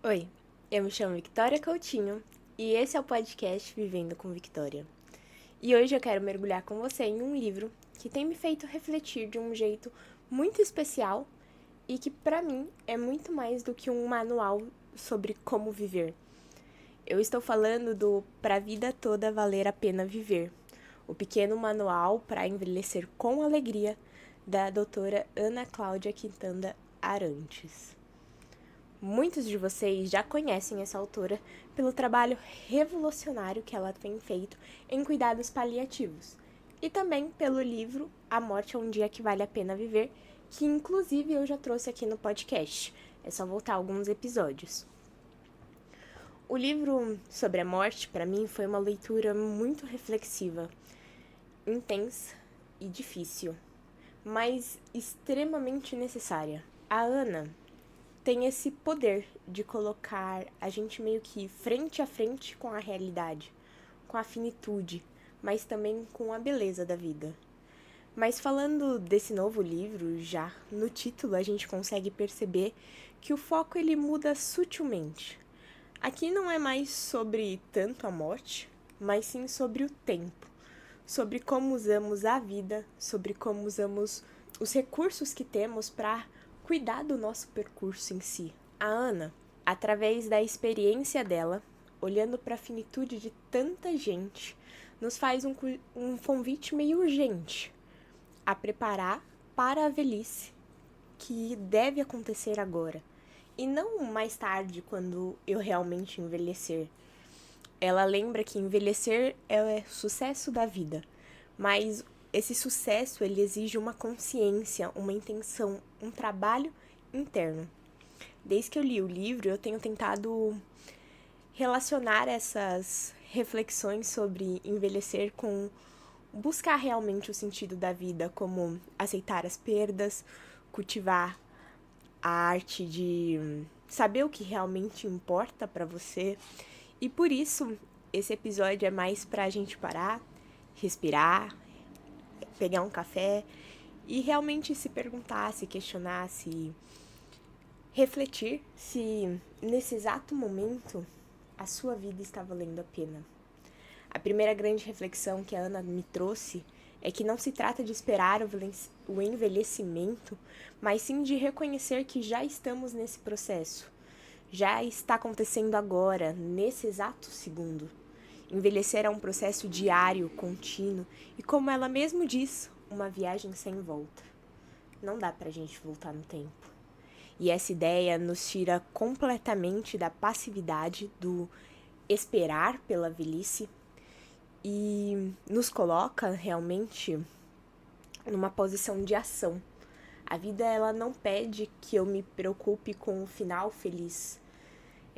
Oi, eu me chamo Victoria Coutinho e esse é o podcast Vivendo com Victoria. E hoje eu quero mergulhar com você em um livro que tem me feito refletir de um jeito muito especial e que, para mim, é muito mais do que um manual sobre como viver. Eu estou falando do Pra Vida Toda Valer a Pena Viver, o pequeno manual para envelhecer com alegria da doutora Ana Cláudia Quintanda Arantes. Muitos de vocês já conhecem essa autora pelo trabalho revolucionário que ela tem feito em cuidados paliativos e também pelo livro A Morte é um Dia que Vale a Pena Viver, que inclusive eu já trouxe aqui no podcast. É só voltar alguns episódios. O livro sobre a morte, para mim, foi uma leitura muito reflexiva, intensa e difícil, mas extremamente necessária. A Ana tem esse poder de colocar a gente meio que frente a frente com a realidade, com a finitude, mas também com a beleza da vida. Mas falando desse novo livro, já no título a gente consegue perceber que o foco ele muda sutilmente. Aqui não é mais sobre tanto a morte, mas sim sobre o tempo, sobre como usamos a vida, sobre como usamos os recursos que temos para cuidar do nosso percurso em si. A Ana, através da experiência dela, olhando para a finitude de tanta gente, nos faz um convite meio urgente a preparar para a velhice que deve acontecer agora e não mais tarde, quando eu realmente envelhecer. Ela lembra que envelhecer é o sucesso da vida, mas esse sucesso ele exige uma consciência, uma intenção, um trabalho interno. Desde que eu li o livro, eu tenho tentado relacionar essas reflexões sobre envelhecer com buscar realmente o sentido da vida, como aceitar as perdas, cultivar a arte de saber o que realmente importa para você. E por isso, esse episódio é mais pra gente parar, respirar, pegar um café e realmente se perguntar, se questionar, se refletir se nesse exato momento a sua vida está valendo a pena. A primeira grande reflexão que a Ana me trouxe é que não se trata de esperar o envelhecimento, mas sim de reconhecer que já estamos nesse processo. Já está acontecendo agora, nesse exato segundo. Envelhecer é um processo diário, contínuo e, como ela mesmo diz, uma viagem sem volta. Não dá pra gente voltar no tempo. E essa ideia nos tira completamente da passividade, do esperar pela velhice e nos coloca realmente numa posição de ação. A vida ela não pede que eu me preocupe com o final feliz,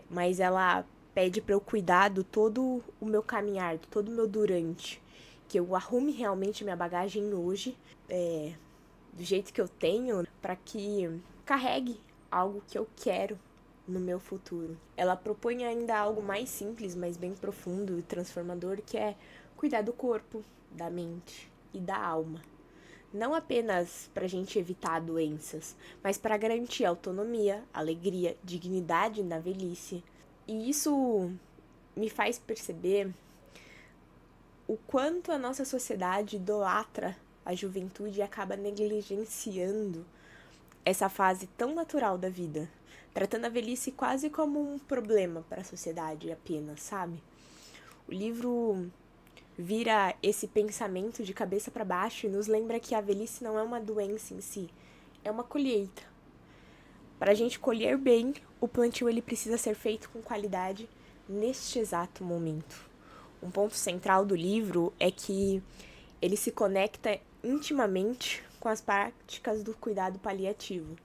mas ela pede para eu cuidar de todo o meu caminhar, de todo o meu durante, que eu arrume realmente minha bagagem hoje, do jeito que eu tenho, para que carregue algo que eu quero no meu futuro. Ela propõe ainda algo mais simples, mas bem profundo e transformador, que é cuidar do corpo, da mente e da alma. Não apenas para a gente evitar doenças, mas para garantir autonomia, alegria, dignidade na velhice. E isso me faz perceber o quanto a nossa sociedade idolatra a juventude e acaba negligenciando essa fase tão natural da vida, tratando a velhice quase como um problema para a sociedade apenas, sabe? O livro vira esse pensamento de cabeça para baixo e nos lembra que a velhice não é uma doença em si, é uma colheita. Para a gente colher bem, o plantio ele precisa ser feito com qualidade neste exato momento. Um ponto central do livro é que ele se conecta intimamente com as práticas do cuidado paliativo.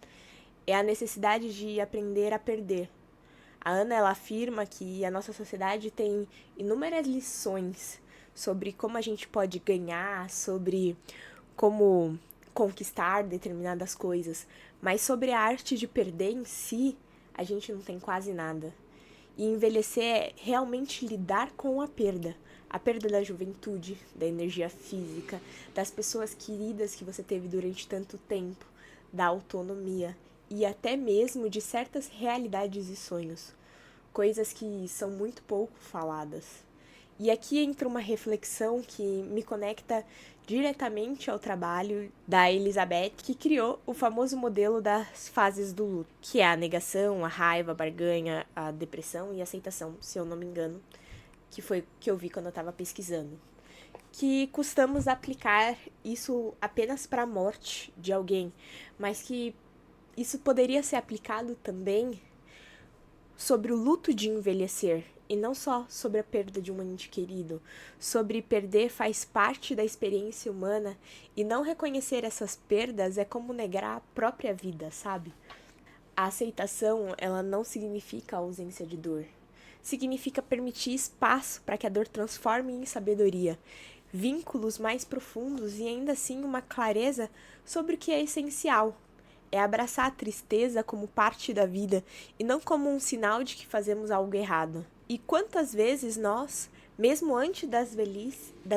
É a necessidade de aprender a perder. A Ana ela afirma que a nossa sociedade tem inúmeras lições sobre como a gente pode ganhar, sobre como conquistar determinadas coisas, mas sobre a arte de perder em si, a gente não tem quase nada. E envelhecer é realmente lidar com a perda da juventude, da energia física, das pessoas queridas que você teve durante tanto tempo, da autonomia e até mesmo de certas realidades e sonhos. coisas que são muito pouco faladas. E aqui entra uma reflexão que me conecta diretamente ao trabalho da Elizabeth, que criou o famoso modelo das fases do luto, que é a negação, a raiva, a barganha, a depressão e a aceitação, se eu não me engano, que foi o que eu vi quando eu estava pesquisando. Que costumamos aplicar isso apenas para a morte de alguém, mas que isso poderia ser aplicado também sobre o luto de envelhecer, e não só sobre a perda de um ente querido. Sobre perder faz parte da experiência humana, e não reconhecer essas perdas é como negar a própria vida, sabe? A aceitação, ela não significa ausência de dor. Significa permitir espaço para que a dor transforme em sabedoria, vínculos mais profundos e ainda assim uma clareza sobre o que é essencial. É abraçar a tristeza como parte da vida e não como um sinal de que fazemos algo errado. E quantas vezes nós, mesmo antes da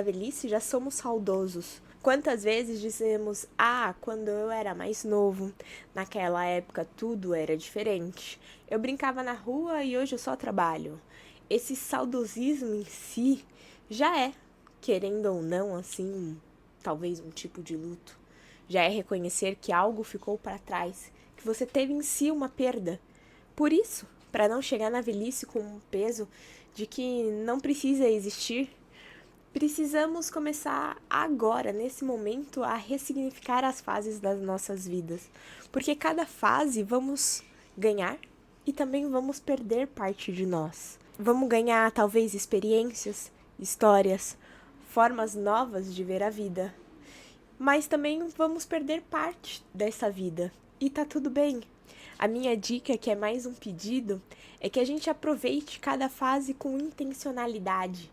velhice, já somos saudosos? Quantas vezes dizemos, quando eu era mais novo, naquela época tudo era diferente. Eu brincava na rua e hoje eu só trabalho. Esse saudosismo em si já é, querendo ou não, assim, talvez um tipo de luto. Já é reconhecer que algo ficou para trás, que você teve em si uma perda. Por isso, para não chegar na velhice com um peso de que não precisa existir, precisamos começar agora, nesse momento, a ressignificar as fases das nossas vidas. Porque cada fase vamos ganhar e também vamos perder parte de nós. Vamos ganhar, talvez, experiências, histórias, formas novas de ver a vida. Mas também vamos perder parte dessa vida. E tá tudo bem. A minha dica, que é mais um pedido, é que a gente aproveite cada fase com intencionalidade,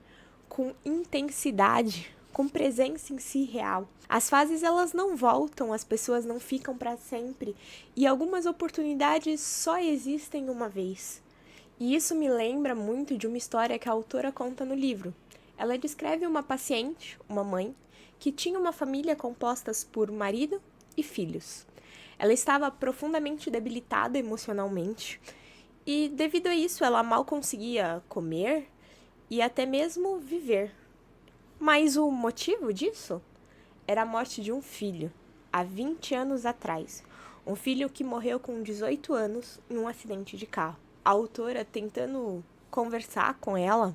com intensidade, com presença em si real. As fases, elas não voltam, as pessoas não ficam para sempre, e algumas oportunidades só existem uma vez. E isso me lembra muito de uma história que a autora conta no livro. Ela descreve uma paciente, uma mãe, que tinha uma família composta por marido e filhos. Ela estava profundamente debilitada emocionalmente e, devido a isso, ela mal conseguia comer e até mesmo viver. Mas o motivo disso era a morte de um filho, há 20 anos atrás. Um filho que morreu com 18 anos em um acidente de carro. A autora, tentando conversar com ela,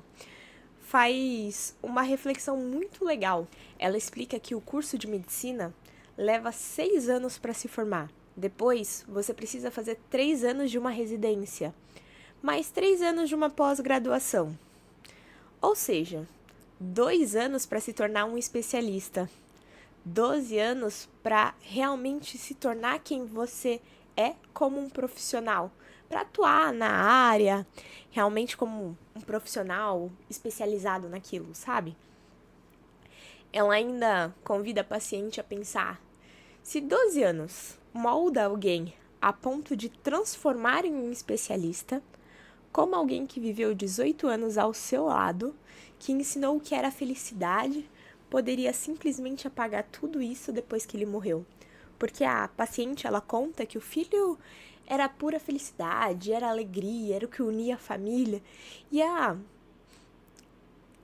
faz uma reflexão muito legal. Ela explica que o curso de medicina leva 6 anos para se formar. Depois, você precisa fazer 3 anos de uma residência, mais 3 anos de uma pós-graduação. Ou seja, 2 anos para se tornar um especialista. 12 anos para realmente se tornar quem você é como um profissional, para atuar na área, realmente como um profissional especializado naquilo, sabe? Ela ainda convida a paciente a pensar: se 12 anos molda alguém a ponto de transformar em um especialista, como alguém que viveu 18 anos ao seu lado, que ensinou o que era felicidade, poderia simplesmente apagar tudo isso depois que ele morreu. Porque a paciente, ela conta que o filho era pura felicidade, era alegria, era o que unia a família. E a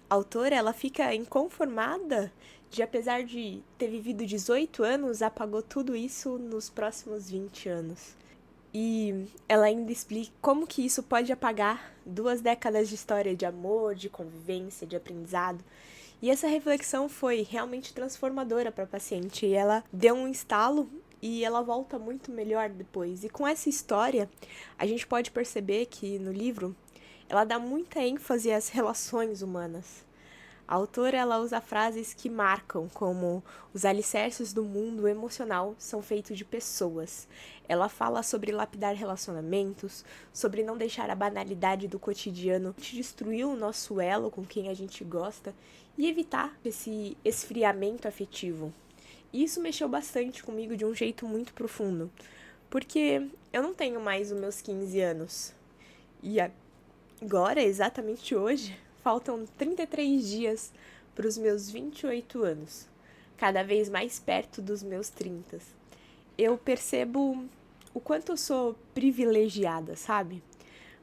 autora, ela fica inconformada de, apesar de ter vivido 18 anos, apagou tudo isso nos próximos 20 anos. E ela ainda explica como que isso pode apagar 2 décadas de história de amor, de convivência, de aprendizado. E essa reflexão foi realmente transformadora para a paciente. E ela deu um estalo e ela volta muito melhor depois. E com essa história, a gente pode perceber que no livro ela dá muita ênfase às relações humanas. A autora, ela usa frases que marcam, como os alicerces do mundo emocional são feitos de pessoas. Ela fala sobre lapidar relacionamentos, sobre não deixar a banalidade do cotidiano destruir o nosso elo com quem a gente gosta e evitar esse esfriamento afetivo. E isso mexeu bastante comigo de um jeito muito profundo, porque eu não tenho mais os meus 15 anos. E agora, exatamente hoje, faltam 33 dias para os meus 28 anos, cada vez mais perto dos meus 30. Eu percebo o quanto eu sou privilegiada, sabe?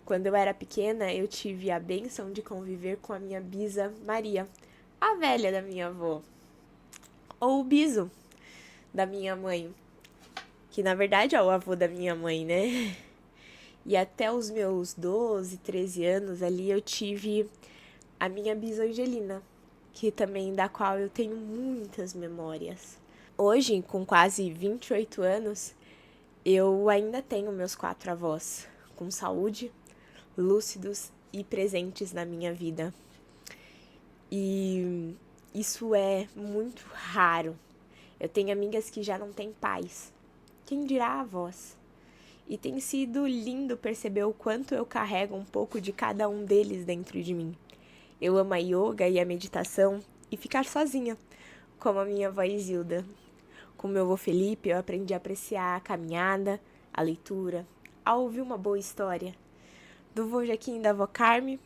Quando eu era pequena, eu tive a bênção de conviver com a minha bisa Maria, a velha da minha avó, ou o biso da minha mãe, que na verdade é o avô da minha mãe, né? E até os meus 12, 13 anos ali eu tive a minha bisa Angelina, que também da qual eu tenho muitas memórias. Hoje, com quase 28 anos, eu ainda tenho meus 4 avós, com saúde, lúcidos e presentes na minha vida. E isso é muito raro. Eu tenho amigas que já não têm pais. Quem dirá avós? E tem sido lindo perceber o quanto eu carrego um pouco de cada um deles dentro de mim. Eu amo a yoga e a meditação e ficar sozinha, como a minha avó Isilda. Com meu avô Felipe, eu aprendi a apreciar a caminhada, a leitura, a ouvir uma boa história. Do vô Joaquim e da avó Carme,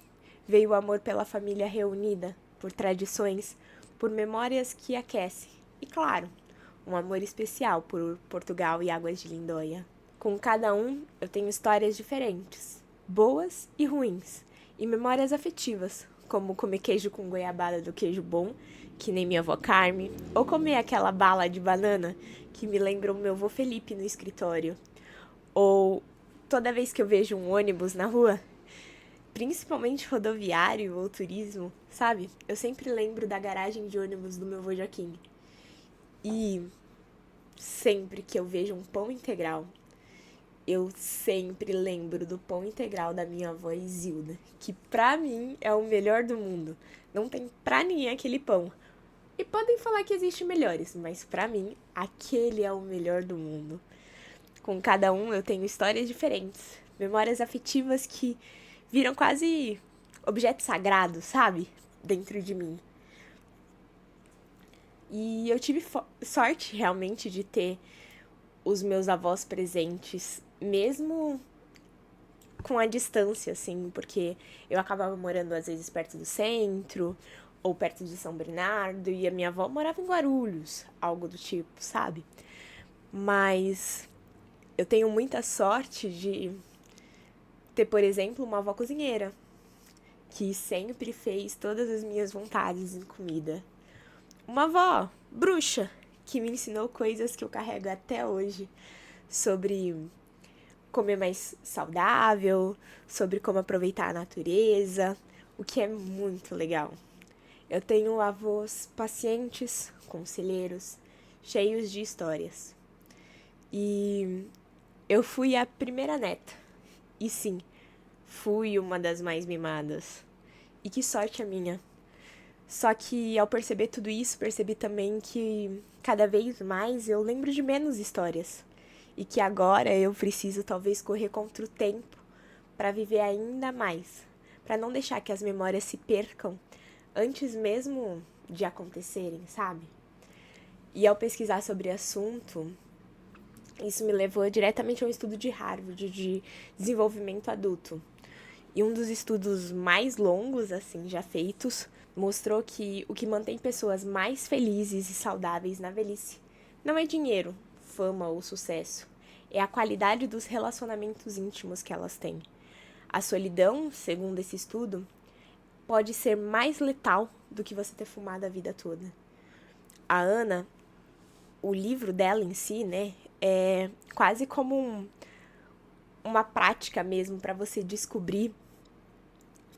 veio o amor pela família reunida, por tradições, por memórias que aquecem. E claro, um amor especial por Portugal e Águas de Lindóia. Com cada um, eu tenho histórias diferentes, boas e ruins, e memórias afetivas, como comer queijo com goiabada do queijo bom, que nem minha avó Carme, ou comer aquela bala de banana que me lembra o meu avô Felipe no escritório. Ou toda vez que eu vejo um ônibus na rua, principalmente rodoviário ou turismo, sabe? Eu sempre lembro da garagem de ônibus do meu avô Joaquim. E sempre que eu vejo um pão integral, eu sempre lembro do pão integral da minha avó Isilda, que pra mim é o melhor do mundo. Não tem pra ninguém aquele pão. E podem falar que existem melhores, mas pra mim, aquele é o melhor do mundo. Com cada um eu tenho histórias diferentes, memórias afetivas que viram quase objetos sagrados, sabe? Dentro de mim. E eu tive sorte realmente de ter os meus avós presentes, mesmo com a distância, assim, porque eu acabava morando às vezes perto do centro ou perto de São Bernardo e a minha avó morava em Guarulhos, algo do tipo, sabe? Mas eu tenho muita sorte de ter, por exemplo, uma avó cozinheira que sempre fez todas as minhas vontades em comida. Uma avó bruxa que me ensinou coisas que eu carrego até hoje sobre comer mais saudável, sobre como aproveitar a natureza, o que é muito legal. Eu tenho avós pacientes, conselheiros, cheios de histórias. E eu fui a primeira neta. E sim, fui uma das mais mimadas. E que sorte a minha. Só que ao perceber tudo isso, percebi também que cada vez mais eu lembro de menos histórias. E que agora eu preciso talvez correr contra o tempo para viver ainda mais, para não deixar que as memórias se percam antes mesmo de acontecerem, sabe? E ao pesquisar sobre o assunto, isso me levou diretamente a um estudo de Harvard de desenvolvimento adulto. E um dos estudos mais longos, assim, já feitos, mostrou que o que mantém pessoas mais felizes e saudáveis na velhice não é dinheiro, fama ou sucesso, é a qualidade dos relacionamentos íntimos que elas têm. A solidão, segundo esse estudo, pode ser mais letal do que você ter fumado a vida toda. A Ana, o livro dela em si, né, é quase como uma prática mesmo para você descobrir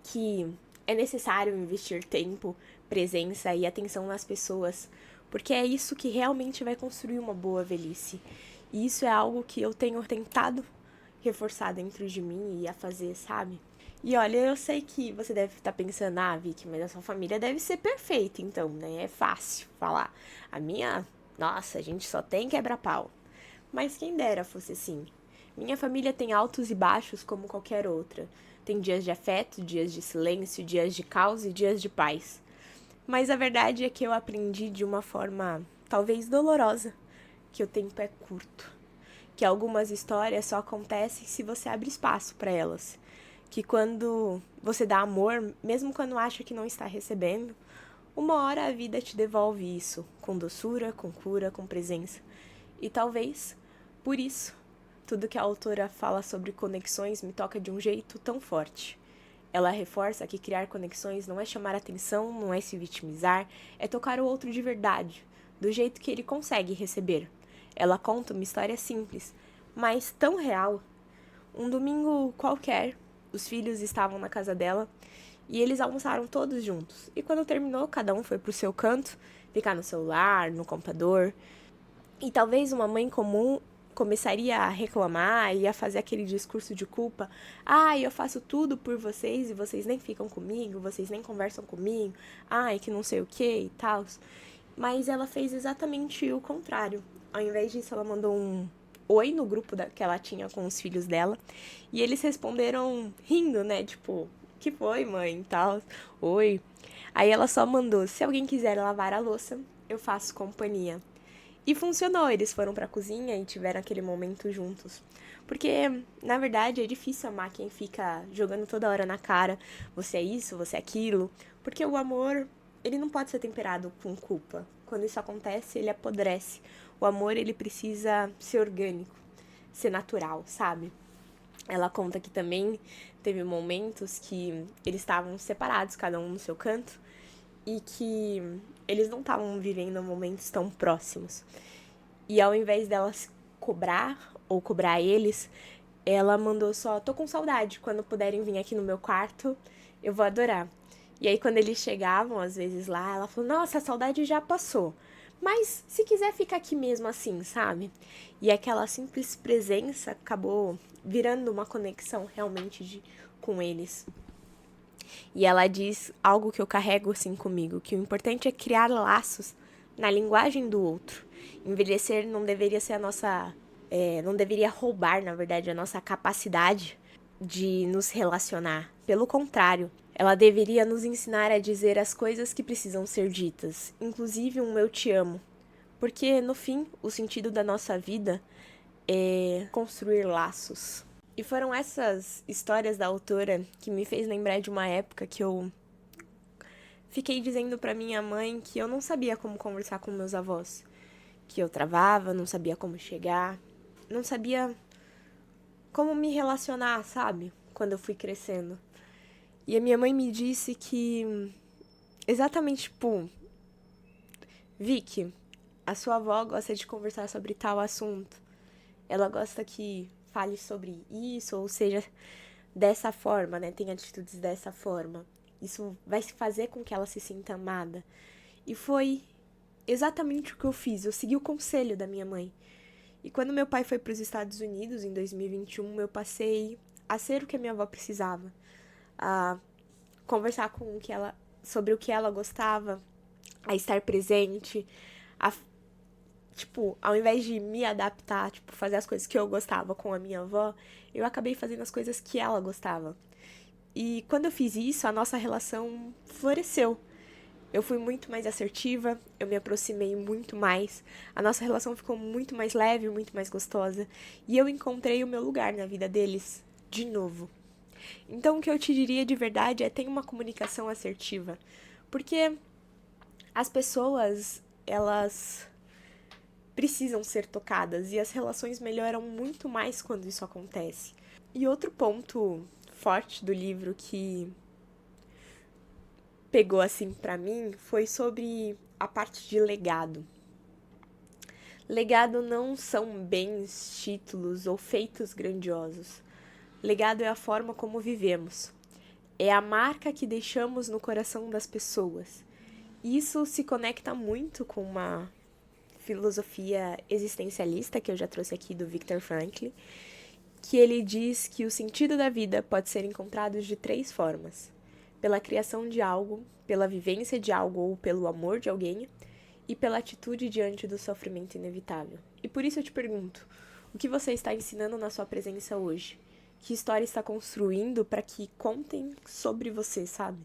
que é necessário investir tempo, presença e atenção nas pessoas, porque é isso que realmente vai construir uma boa velhice. E isso é algo que eu tenho tentado reforçar dentro de mim e a fazer, sabe? E olha, eu sei que você deve estar pensando, ah, Vicky, mas a sua família deve ser perfeita, então, né? É fácil falar. A minha, nossa, a gente só tem quebra-pau. Mas quem dera fosse assim. Minha família tem altos e baixos como qualquer outra. Tem dias de afeto, dias de silêncio, dias de caos e dias de paz. Mas a verdade é que eu aprendi de uma forma talvez dolorosa que o tempo é curto. Que algumas histórias só acontecem se você abre espaço para elas. Que quando você dá amor, mesmo quando acha que não está recebendo, uma hora a vida te devolve isso, com doçura, com cura, com presença. E talvez, por isso, tudo que a autora fala sobre conexões me toca de um jeito tão forte. Ela reforça que criar conexões não é chamar atenção, não é se vitimizar, é tocar o outro de verdade, do jeito que ele consegue receber. Ela conta uma história simples, mas tão real. Um domingo qualquer, os filhos estavam na casa dela e eles almoçaram todos juntos. E quando terminou, cada um foi pro seu canto, ficar no celular, no computador. E talvez uma mãe comum começaria a reclamar e a fazer aquele discurso de culpa. Ai, eu faço tudo por vocês e vocês nem ficam comigo, vocês nem conversam comigo. Ai, que não sei o que e tal. Mas ela fez exatamente o contrário. Ao invés disso, ela mandou um oi no grupo que ela tinha com os filhos dela. E eles responderam rindo, né? Tipo, que foi, mãe? E tal. Oi. Aí ela só mandou, se alguém quiser lavar a louça, eu faço companhia. E funcionou, eles foram pra cozinha e tiveram aquele momento juntos. Porque, na verdade, é difícil amar quem fica jogando toda hora na cara, você é isso, você é aquilo. Porque o amor, ele não pode ser temperado com culpa. Quando isso acontece, ele apodrece. O amor, ele precisa ser orgânico, ser natural, sabe? Ela conta que também teve momentos que eles estavam separados, cada um no seu canto, e que eles não estavam vivendo momentos tão próximos. E ao invés delas cobrar ou cobrar eles, ela mandou só, tô com saudade, quando puderem vir aqui no meu quarto, eu vou adorar. E aí quando eles chegavam, às vezes lá, ela falou, nossa, a saudade já passou. Mas se quiser ficar aqui mesmo assim, sabe? E aquela simples presença acabou virando uma conexão realmente com eles. E ela diz algo que eu carrego assim comigo, que o importante é criar laços na linguagem do outro. Envelhecer não deveria ser a nossa... não deveria roubar, na verdade, a nossa capacidade de nos relacionar. Pelo contrário, ela deveria nos ensinar a dizer as coisas que precisam ser ditas, inclusive um eu te amo. Porque, no fim, o sentido da nossa vida é construir laços. E foram essas histórias da autora que me fez lembrar de uma época que eu fiquei dizendo pra minha mãe que eu não sabia como conversar com meus avós. Que eu travava, não sabia como chegar, não sabia como me relacionar, sabe? Quando eu fui crescendo. E a minha mãe me disse que exatamente, tipo, Vicky, a sua avó gosta de conversar sobre tal assunto. Ela gosta que fale sobre isso, ou seja, dessa forma, né? Tem atitudes dessa forma. Isso vai fazer com que ela se sinta amada. E foi exatamente o que eu fiz. Eu segui o conselho da minha mãe. E quando meu pai foi para os Estados Unidos, em 2021, eu passei a ser o que a minha avó precisava. A conversar sobre o que ela gostava, a estar presente, a tipo, ao invés de me adaptar, tipo, fazer as coisas que eu gostava com a minha avó, eu acabei fazendo as coisas que ela gostava. E quando eu fiz isso, a nossa relação floresceu. Eu fui muito mais assertiva, eu me aproximei muito mais, a nossa relação ficou muito mais leve, muito mais gostosa, e eu encontrei o meu lugar na vida deles de novo. Então, o que eu te diria de verdade é tenha uma comunicação assertiva, porque as pessoas, elas precisam ser tocadas e as relações melhoram muito mais quando isso acontece. E outro ponto forte do livro que pegou assim pra mim foi sobre a parte de legado. Legado não são bens, títulos ou feitos grandiosos. Legado é a forma como vivemos. É a marca que deixamos no coração das pessoas. Isso se conecta muito com uma filosofia existencialista que eu já trouxe aqui do Viktor Frankl, que ele diz que o sentido da vida pode ser encontrado de 3 formas: pela criação de algo, pela vivência de algo ou pelo amor de alguém, e pela atitude diante do sofrimento inevitável. E por isso eu te pergunto, o que você está ensinando na sua presença hoje? Que história está construindo para que contem sobre você, sabe?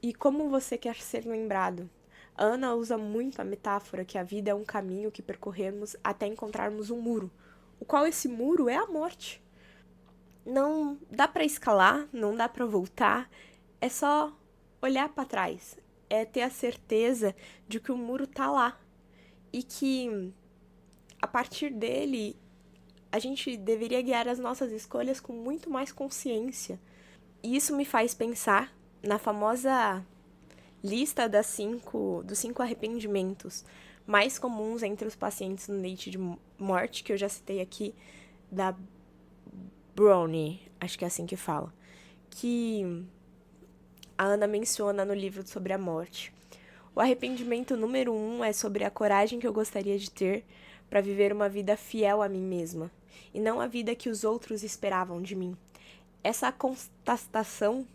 E como você quer ser lembrado? A Ana usa muito a metáfora que a vida é um caminho que percorremos até encontrarmos um muro, o qual esse muro é a morte. Não dá para escalar, não dá para voltar, é só olhar para trás, é ter a certeza de que o muro tá lá e que a partir dele a gente deveria guiar as nossas escolhas com muito mais consciência. E isso me faz pensar na famosa lista dos 5 arrependimentos mais comuns entre os pacientes no leite de morte, que eu já citei aqui, da Brownie, acho que é assim que fala, que a Ana menciona no livro sobre a morte. O arrependimento número 1 é sobre a coragem que eu gostaria de ter para viver uma vida fiel a mim mesma, e não a vida que os outros esperavam de mim. Essa constatação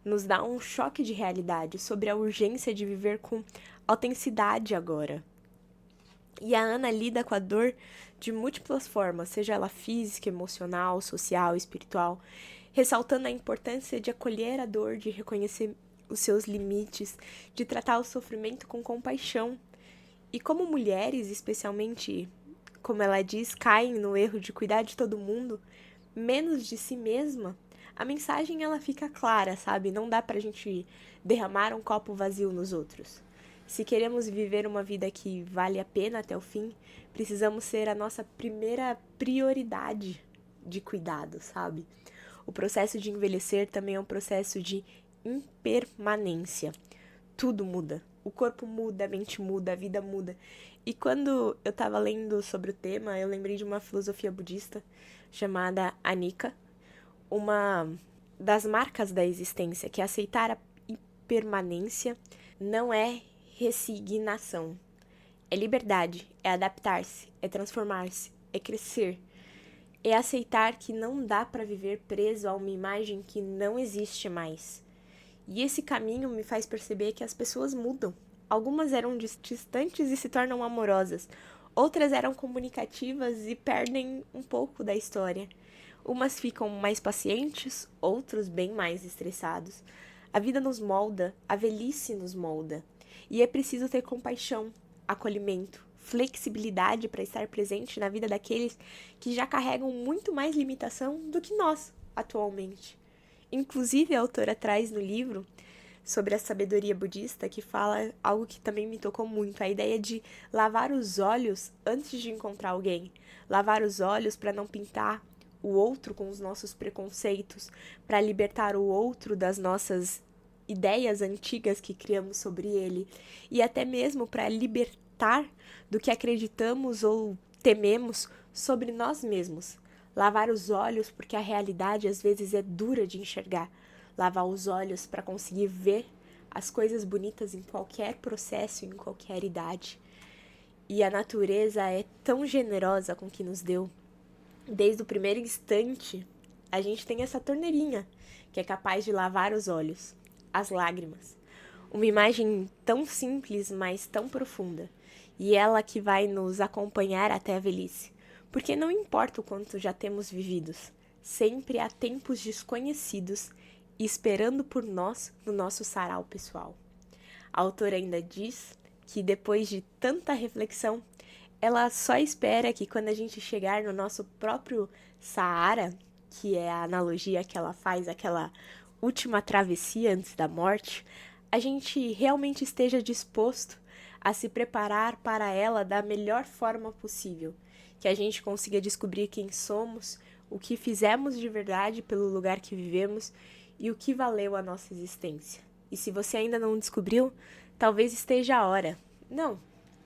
nos dá um choque de realidade sobre a urgência de viver com autenticidade agora. E a Ana lida com a dor de múltiplas formas, seja ela física, emocional, social, espiritual, ressaltando a importância de acolher a dor, de reconhecer os seus limites, de tratar o sofrimento com compaixão. E como mulheres, especialmente, como ela diz, caem no erro de cuidar de todo mundo, menos de si mesma, a mensagem ela fica clara, sabe? Não dá pra gente derramar um copo vazio nos outros. Se queremos viver uma vida que vale a pena até o fim, precisamos ser a nossa primeira prioridade de cuidado, sabe? O processo de envelhecer também é um processo de impermanência. Tudo muda. O corpo muda, a mente muda, a vida muda. E quando eu tava lendo sobre o tema, eu lembrei de uma filosofia budista chamada Anicca, uma das marcas da existência, que é aceitar a impermanência, não é resignação. É liberdade, é adaptar-se, é transformar-se, é crescer. É aceitar que não dá para viver preso a uma imagem que não existe mais. E esse caminho me faz perceber que as pessoas mudam. Algumas eram distantes e se tornam amorosas. Outras eram comunicativas e perdem um pouco da história. Umas ficam mais pacientes, outros bem mais estressados. A vida nos molda, a velhice nos molda. E é preciso ter compaixão, acolhimento, flexibilidade para estar presente na vida daqueles que já carregam muito mais limitação do que nós, atualmente. Inclusive, a autora traz no livro sobre a sabedoria budista, que fala algo que também me tocou muito, a ideia de lavar os olhos antes de encontrar alguém. Lavar os olhos para não pintar o outro com os nossos preconceitos, para libertar o outro das nossas ideias antigas que criamos sobre ele, e até mesmo para libertar do que acreditamos ou tememos sobre nós mesmos. Lavar os olhos porque a realidade às vezes é dura de enxergar. Lavar os olhos para conseguir ver as coisas bonitas em qualquer processo, em qualquer idade. E a natureza é tão generosa com o que nos deu. Desde o primeiro instante, a gente tem essa torneirinha que é capaz de lavar os olhos, as lágrimas. Uma imagem tão simples, mas tão profunda. E ela que vai nos acompanhar até a velhice. Porque não importa o quanto já temos vividos, sempre há tempos desconhecidos esperando por nós no nosso sarau pessoal. A autora ainda diz que depois de tanta reflexão, ela só espera que quando a gente chegar no nosso próprio Saara, que é a analogia que ela faz, aquela última travessia antes da morte, a gente realmente esteja disposto a se preparar para ela da melhor forma possível, que a gente consiga descobrir quem somos, o que fizemos de verdade pelo lugar que vivemos e o que valeu a nossa existência. E se você ainda não descobriu, talvez esteja a hora. Não,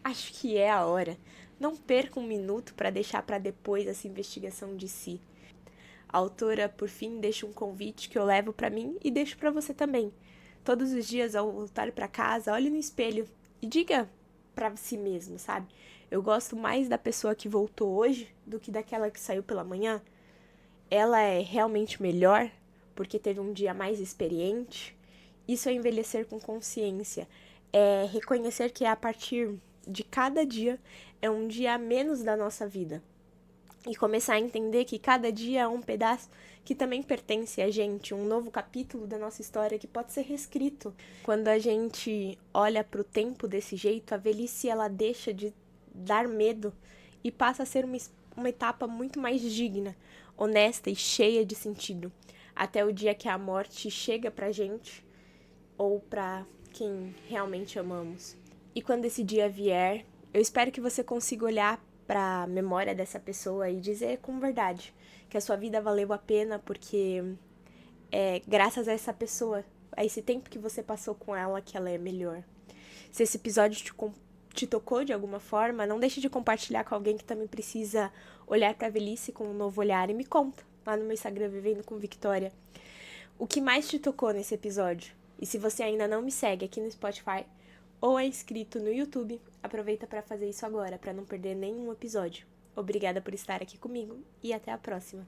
acho que é a hora. Não perca um minuto para deixar para depois essa investigação de si. A autora, por fim, deixa um convite que eu levo para mim e deixo para você também. Todos os dias, ao voltar para casa, olhe no espelho e diga para si mesmo, sabe? Eu gosto mais da pessoa que voltou hoje do que daquela que saiu pela manhã. Ela é realmente melhor porque teve um dia mais experiente. Isso é envelhecer com consciência. É reconhecer que a partir de cada dia é um dia a menos da nossa vida. E começar a entender que cada dia é um pedaço que também pertence a gente, um novo capítulo da nossa história que pode ser reescrito. Quando a gente olha para o tempo desse jeito, a velhice ela deixa de dar medo e passa a ser uma etapa muito mais digna, honesta e cheia de sentido, até o dia que a morte chega pra gente ou pra quem realmente amamos. E quando esse dia vier, eu espero que você consiga olhar para a memória dessa pessoa e dizer com verdade que a sua vida valeu a pena porque é graças a essa pessoa, a esse tempo que você passou com ela, que ela é melhor. Se esse episódio te tocou de alguma forma, não deixe de compartilhar com alguém que também precisa olhar para a velhice com um novo olhar e me conta lá no meu Instagram Vivendo com Victoria o que mais te tocou nesse episódio. E se você ainda não me segue aqui no Spotify ou é inscrito no YouTube, aproveita para fazer isso agora, para não perder nenhum episódio. Obrigada por estar aqui comigo e até a próxima.